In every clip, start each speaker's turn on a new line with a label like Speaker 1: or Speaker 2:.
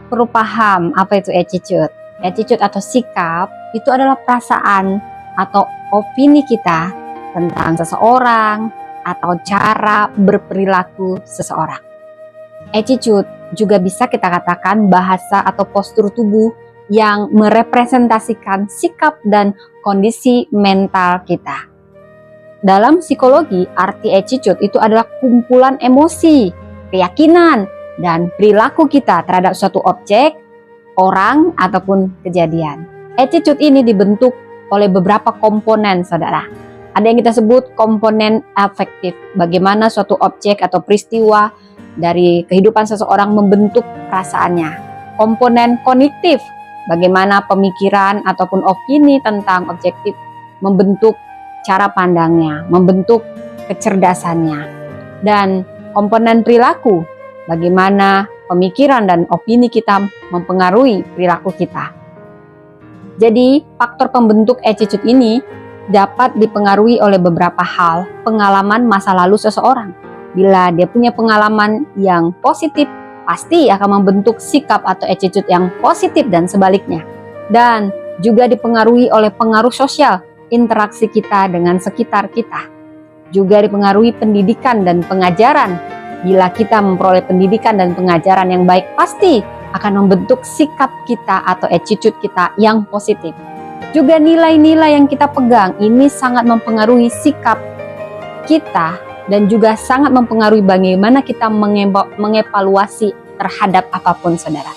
Speaker 1: perlu paham apa itu attitude. Attitude atau sikap itu adalah perasaan atau opini kita tentang seseorang atau cara berperilaku seseorang. Attitude juga bisa kita katakan bahasa atau postur tubuh yang merepresentasikan sikap dan kondisi mental kita. Dalam psikologi, arti attitude itu adalah kumpulan emosi, keyakinan, dan perilaku kita terhadap suatu objek, orang, ataupun kejadian. Attitude ini dibentuk oleh beberapa komponen, saudara. Ada yang kita sebut komponen afektif, bagaimana suatu objek atau peristiwa dari kehidupan seseorang membentuk perasaannya. Komponen kognitif, bagaimana pemikiran ataupun opini tentang objektif membentuk cara pandangnya, membentuk kecerdasannya. Dan komponen perilaku, bagaimana pemikiran dan opini kita mempengaruhi perilaku kita. Jadi, faktor pembentuk attitude ini dapat dipengaruhi oleh beberapa hal, pengalaman masa lalu seseorang. Bila dia punya pengalaman yang positif, pasti akan membentuk sikap atau attitude yang positif dan sebaliknya. Dan juga dipengaruhi oleh pengaruh sosial, interaksi kita dengan sekitar kita. Juga dipengaruhi pendidikan dan pengajaran. Bila kita memperoleh pendidikan dan pengajaran yang baik, pasti akan membentuk sikap kita atau attitude kita yang positif. Juga nilai-nilai yang kita pegang ini sangat mempengaruhi sikap kita dan juga sangat mempengaruhi bagaimana kita mengevaluasi terhadap apapun, saudara.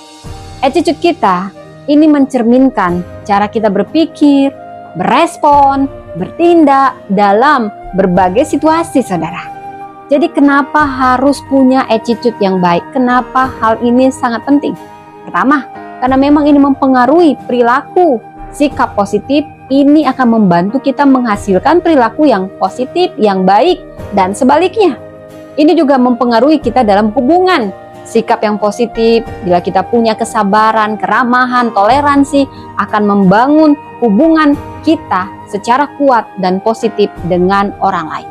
Speaker 1: Attitude kita ini mencerminkan cara kita berpikir, berespon, bertindak dalam berbagai situasi, saudara. Jadi kenapa harus punya attitude yang baik? Kenapa hal ini sangat penting? Pertama, karena memang ini mempengaruhi perilaku. Sikap positif ini akan membantu kita menghasilkan perilaku yang positif, yang baik, dan sebaliknya. Ini juga mempengaruhi kita dalam hubungan. Sikap yang positif, bila kita punya kesabaran, keramahan, toleransi, akan membangun hubungan kita secara kuat dan positif dengan orang lain.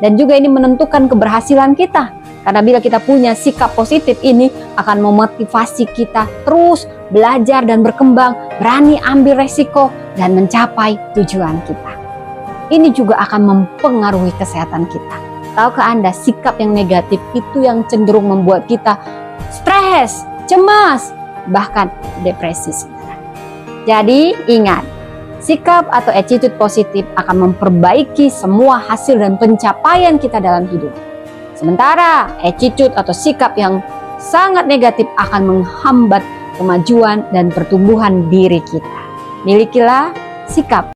Speaker 1: Dan juga ini menentukan keberhasilan kita. Karena bila kita punya sikap positif ini akan memotivasi kita terus belajar dan berkembang, berani ambil resiko dan mencapai tujuan kita. Ini juga akan mempengaruhi kesehatan kita. Tahukah Anda, sikap yang negatif itu yang cenderung membuat kita stres, cemas, bahkan depresi, saudara. Jadi ingat, sikap atau attitude positif akan memperbaiki semua hasil dan pencapaian kita dalam hidup. Sementara attitude atau sikap yang sangat negatif akan menghambat kemajuan dan pertumbuhan diri kita. Milikilah sikap